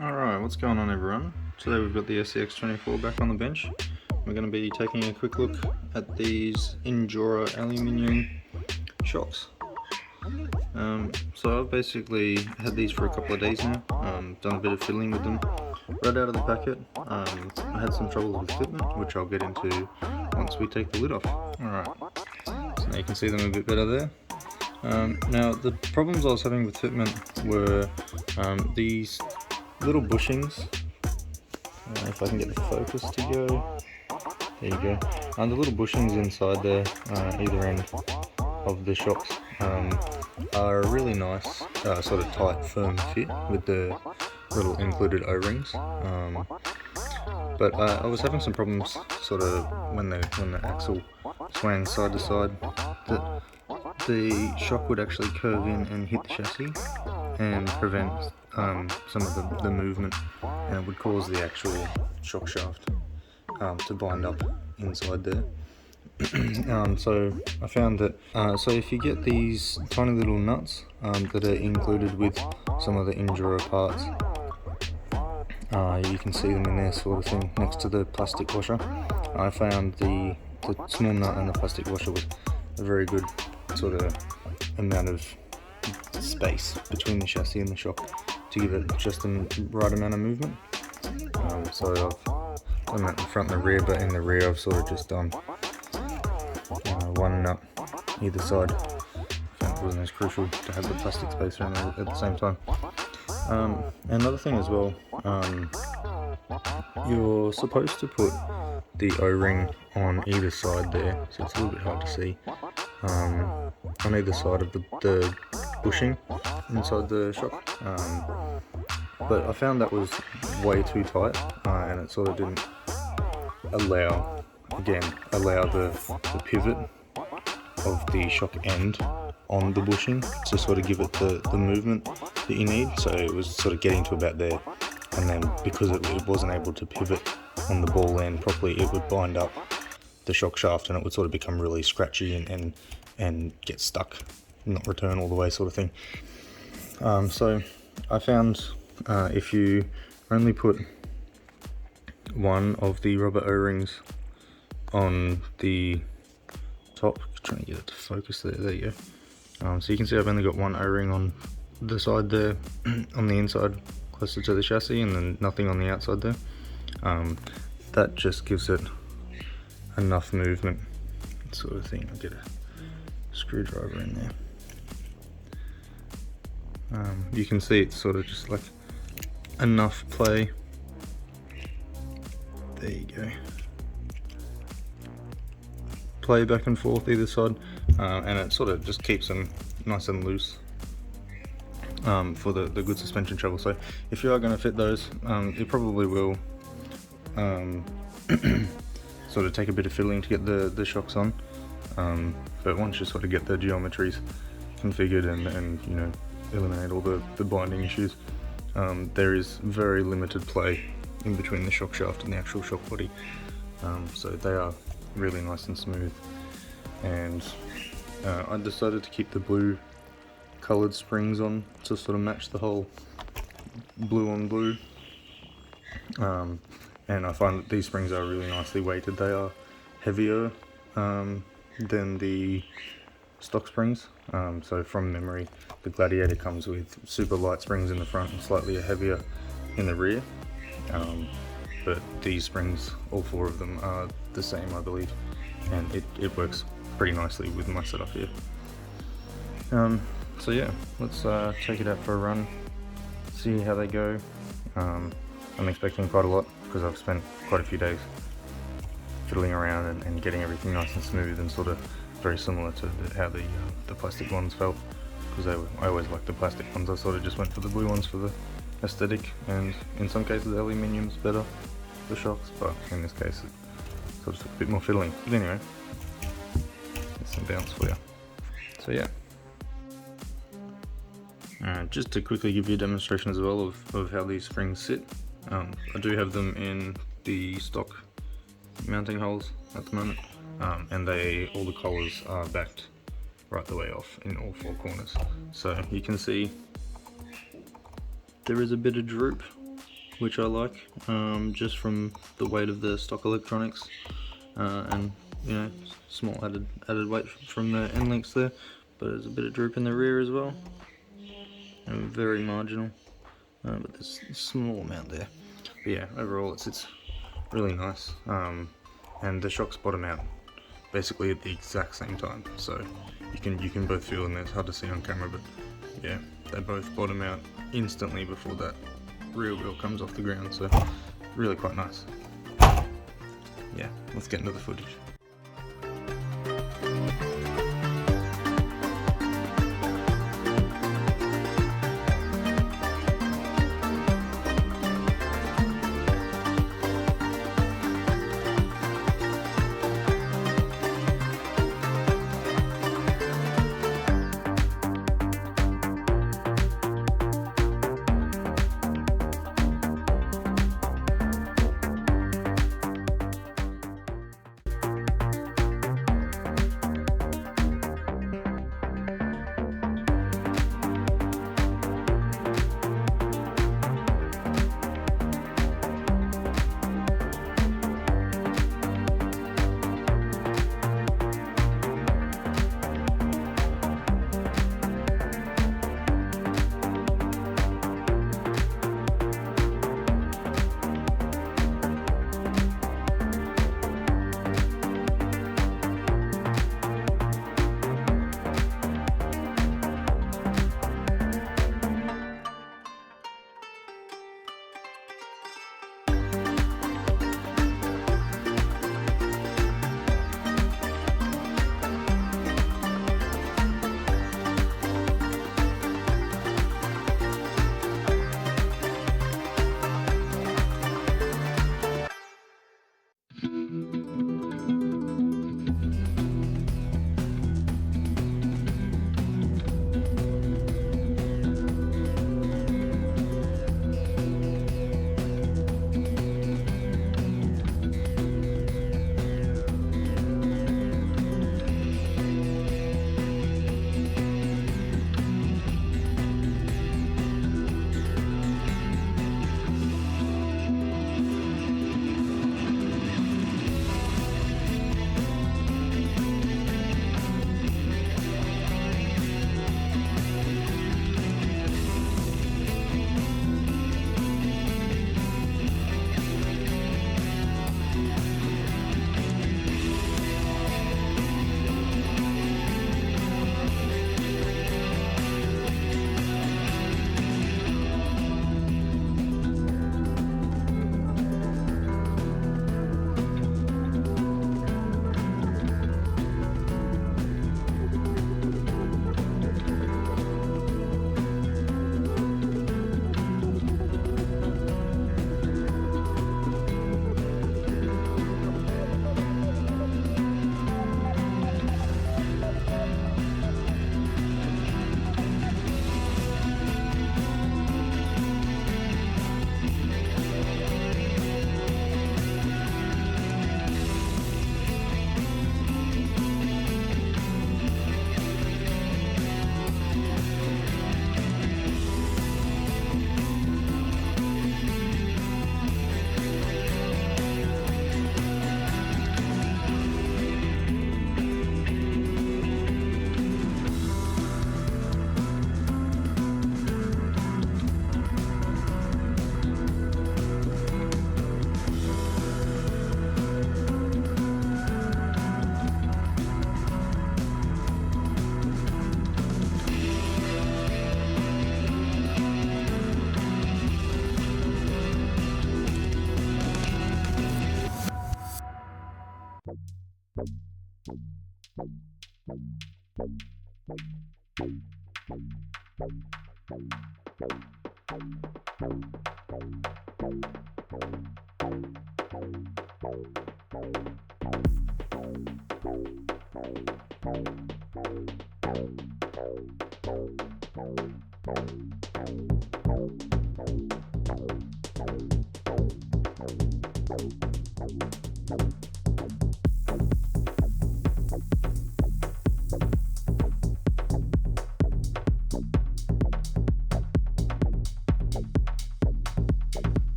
Alright, what's going on everyone? Today we've got the SCX24 back on the bench. We're going to be taking a quick look at these Injora Aluminium shocks. So I've basically had these for a couple of days now, done a bit of fiddling with them. Right out of the packet, I had some troubles with fitment, which I'll get into once we take the lid off. Alright, so now you can see them a bit better there. Now the problems I was having with fitment were these little bushings. If I can get the focus to go, there you go. The little bushings inside there, either end of the shocks, are a really nice, sort of tight, firm fit with the little included O-rings. But I was having some problems, sort of when the axle swang side to side, that the shock would actually curve in and hit the chassis and prevent some of the movement, and it would cause the actual shock shaft to bind up inside there. So I found that so if you get these tiny little nuts that are included with some of the Injora parts, you can see them in there, sort of thing, next to the plastic washer. I found the small nut and the plastic washer was a very good sort of amount of space between the chassis and the shock to give it just the right amount of movement. So I've done that in the front and the rear, but in the rear I've sort of just done one nut either side. I found it wasn't as crucial to have the plastic space around there at the same time. Another thing as well, you're supposed to put the O-ring on either side there, so it's a little bit hard to see, on either side of the bushing inside the shock, but I found that was way too tight, and it sort of didn't allow the pivot of the shock end on the bushing to sort of give it the movement that you need. So it was sort of getting to about there, and then because it wasn't able to pivot on the ball end properly, it would bind up the shock shaft and it would sort of become really scratchy and get stuck, not return all the way, sort of thing. So I found if you only put one of the rubber O-rings on the top, trying to get it to focus there you go. So you can see I've only got one O-ring on the side there, on the inside closer to the chassis, and then nothing on the outside there. That just gives it enough movement, sort of thing. I'll get a screwdriver in there. You can see it's sort of just like enough play. There you go. Play back and forth either side, and it sort of just keeps them nice and loose for the good suspension travel. So if you are going to fit those, it probably will sort of take a bit of fiddling to get the shocks on, but once you sort of get the geometries configured and you know, eliminate all the binding issues, there is very limited play in between the shock shaft and the actual shock body, so they are really nice and smooth. And I decided to keep the blue coloured springs on to sort of match the whole blue on blue, and I find that these springs are really nicely weighted. They are heavier than the stock springs, so from memory the Gladiator comes with super light springs in the front and slightly heavier in the rear, but these springs, all four of them, are the same, I believe, and it works pretty nicely with my setup here. So yeah, let's take it out for a run, see how they go. I'm expecting quite a lot because I've spent quite a few days fiddling around and getting everything nice and smooth, and sort of very similar to how the plastic ones felt, because I always liked the plastic ones. I sort of just went for the blue ones for the aesthetic, and in some cases the aluminium's better for shocks, but in this case it sort of took a bit more fiddling. But anyway, there's some bounce for you. So yeah. Just to quickly give you a demonstration as well of how these springs sit. I do have them in the stock mounting holes at the moment, and all the collars are backed right the way off in all four corners. So you can see there is a bit of droop which I like, just from the weight of the stock electronics, and small added weight from the end links there. But there's a bit of droop in the rear as well, and very marginal, but there's a small amount there. But yeah, overall it's really nice, and the shocks bottom out basically at the exact same time, so you can both feel them. It's hard to see on camera, but yeah, they both bottom out instantly before that rear wheel comes off the ground, so really quite nice. Yeah, let's get into the footage.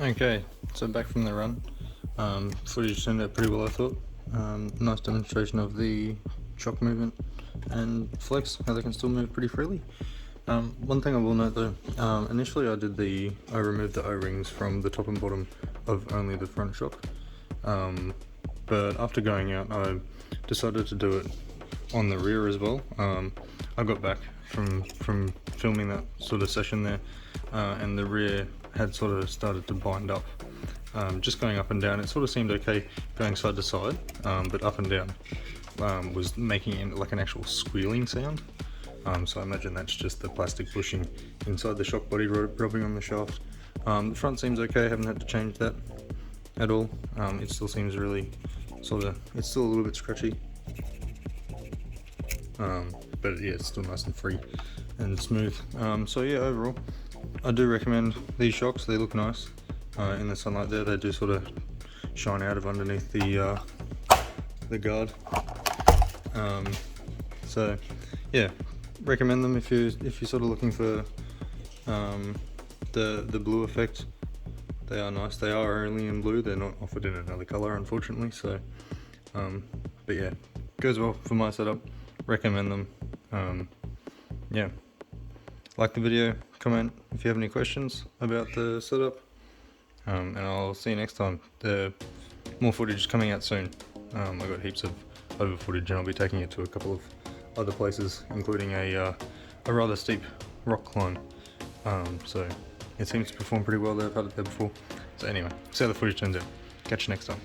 Okay, so back from the run. Footage turned out pretty well, I thought. Nice demonstration of the shock movement and flex, how they can still move pretty freely. One thing I will note though, initially I removed the O-rings from the top and bottom of only the front shock. But after going out, I decided to do it on the rear as well. I got back from filming that sort of session there, and the rear had sort of started to bind up. Just going up and down, it sort of seemed okay going side to side, but up and down was making it like an actual squealing sound. So I imagine that's just the plastic bushing inside the shock body rubbing on the shaft. The front seems okay, haven't had to change that at all. It still seems really it's still a little bit scratchy. But yeah, it's still nice and free and smooth. So yeah, overall, I do recommend these shocks. They look nice in the sunlight there. They do sort of shine out of underneath the guard. So yeah, recommend them if you're sort of looking for the blue effect. They are nice. They are only in blue. They're not offered in another color, unfortunately. So, but yeah, goes well for my setup. Recommend them. Yeah, like the video, comment if you have any questions about the setup, and I'll see you next time. More footage is coming out soon. I've got heaps of over footage, and I'll be taking it to a couple of other places, including a rather steep rock climb. So it seems to perform pretty well there. I've had it there before. So anyway, see how the footage turns out. Catch you next time.